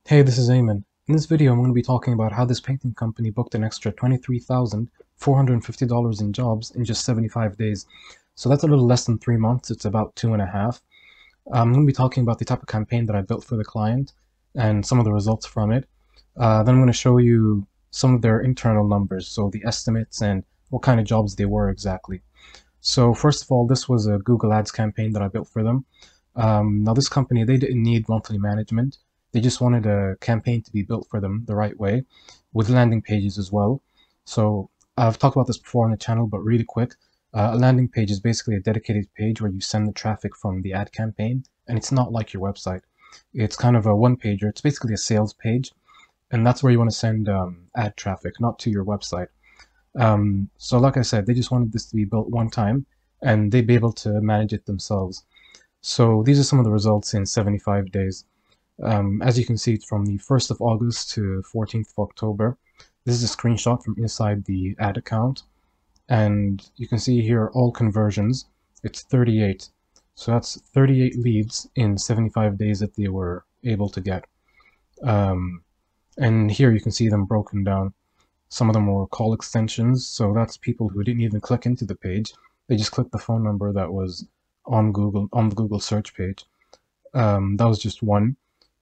Hey, this is Eamon. In this video, I'm going to be talking about how this painting company booked an extra $23,450 in jobs in just 75 days. So that's a little less than 3 months. It's about 2.5. I'm going to be talking about the type of campaign that I built for the client and some of the results from it. Then I'm going to show you some of their internal numbers, so the estimates and what kind of jobs they were exactly. So first of all, this was a Google Ads campaign that I built for them. Now this company, they didn't need monthly management. They just wanted a campaign to be built for them the right way, with landing pages as well. So I've talked about this before on the channel, but really quick, a landing page is basically a dedicated page where you send the traffic from the ad campaign, and it's not like your website. It's kind of a one-pager. It's basically a sales page, and that's where you want to send ad traffic, not to your website. So like I said, they just wanted this to be built one time, and they'd be able to manage it themselves. So these are some of the results in 75 days. As you can see, it's from the 1st of August to 14th of October. This is a screenshot from inside the ad account. And you can see here all conversions. It's 38. So that's 38 leads in 75 days that they were able to get. And here you can see them broken down. Some of them were call extensions. So that's people who didn't even click into the page. They just clicked the phone number that was on Google, on the Google search page. That was just one.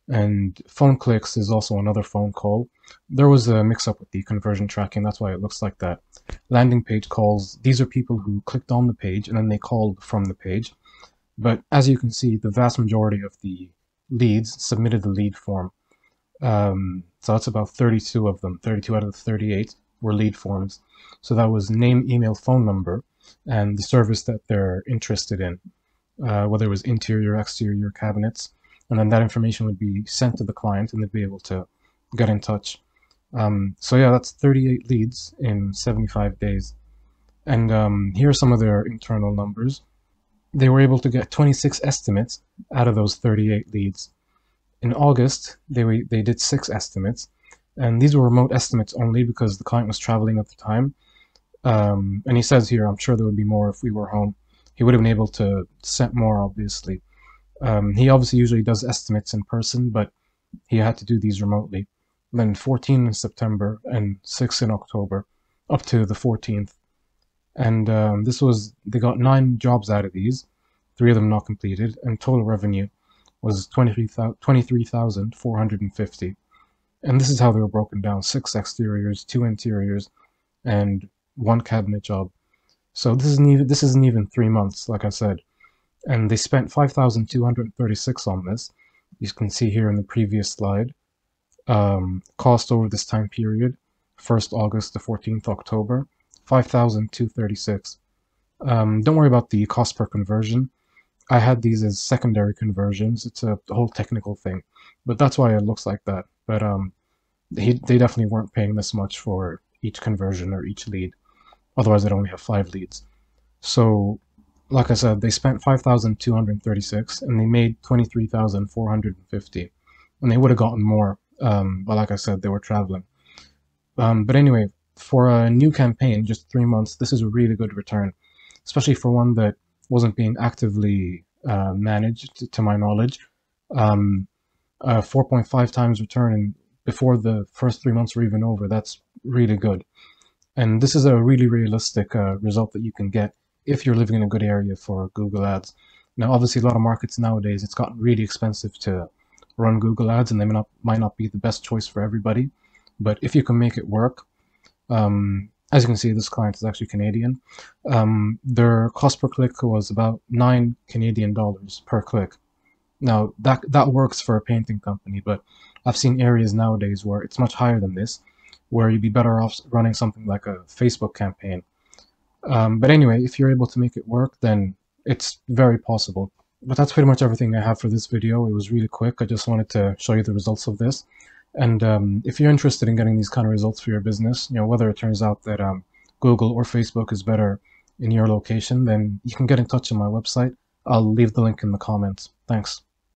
And phone clicks is also another phone call. There was a mix-up with the conversion tracking, that's why it looks like that. Landing page calls, these are people who clicked on the page and then they called from the page. But as you can see, the vast majority of the leads submitted the lead form. So that's about 32 of them. 32 out of the 38 were lead forms. So that was name, email, phone number, and the service that they're interested in, whether it was interior, exterior cabinets. And then that information would be sent to the client and they'd be able to get in touch. So yeah, that's 38 leads in 75 days. And here are some of their internal numbers. They were able to get 26 estimates out of those 38 leads. In August, they did 6 estimates, and these were remote estimates only because the client was traveling at the time. And he says here, I'm sure there would be more if we were home. He would have been able to set more, obviously. He obviously usually does estimates in person, but he had to do these remotely. Then 14 in September and 6 in October, up to the 14th. And they got 9 jobs out of these, 3 of them not completed, and total revenue was 23,450. And this is how they were broken down: 6 exteriors, 2 interiors, and 1 cabinet job. So this isn't even 3 months, like I said. And they spent 5,236 on this. You can see here in the previous slide. Cost over this time period, 1st August to 14th October, 5,236. Don't worry about the cost per conversion. I had these as secondary conversions. It's a whole technical thing, but that's why it looks like that. But they definitely weren't paying this much for each conversion or each lead. Otherwise, they'd only have 5 leads. So, like I said, they spent 5,236 and they made 23,450, and they would have gotten more, but like I said, they were traveling. But anyway, for a new campaign, just 3 months, this is a really good return, especially for one that wasn't being actively managed, to my knowledge. 4.5 times return before the first 3 months were even over. That's really good. And this is a really realistic result that you can get if you're living in a good area for Google Ads. Now, obviously, a lot of markets nowadays, it's gotten really expensive to run Google Ads, and they might not be the best choice for everybody. But if you can make it work, as you can see, this client is actually Canadian. Their cost per click was about 9 Canadian dollars per click. Now, that works for a painting company, but I've seen areas nowadays where it's much higher than this, where you'd be better off running something like a Facebook campaign. But anyway, if you're able to make it work, then it's very possible. But that's pretty much everything I have for this video. It was really quick. I just wanted to show you the results of this. And if you're interested in getting these kind of results for your business, whether it turns out that Google or Facebook is better in your location, then you can get in touch on my website. I'll leave the link in the comments. Thanks.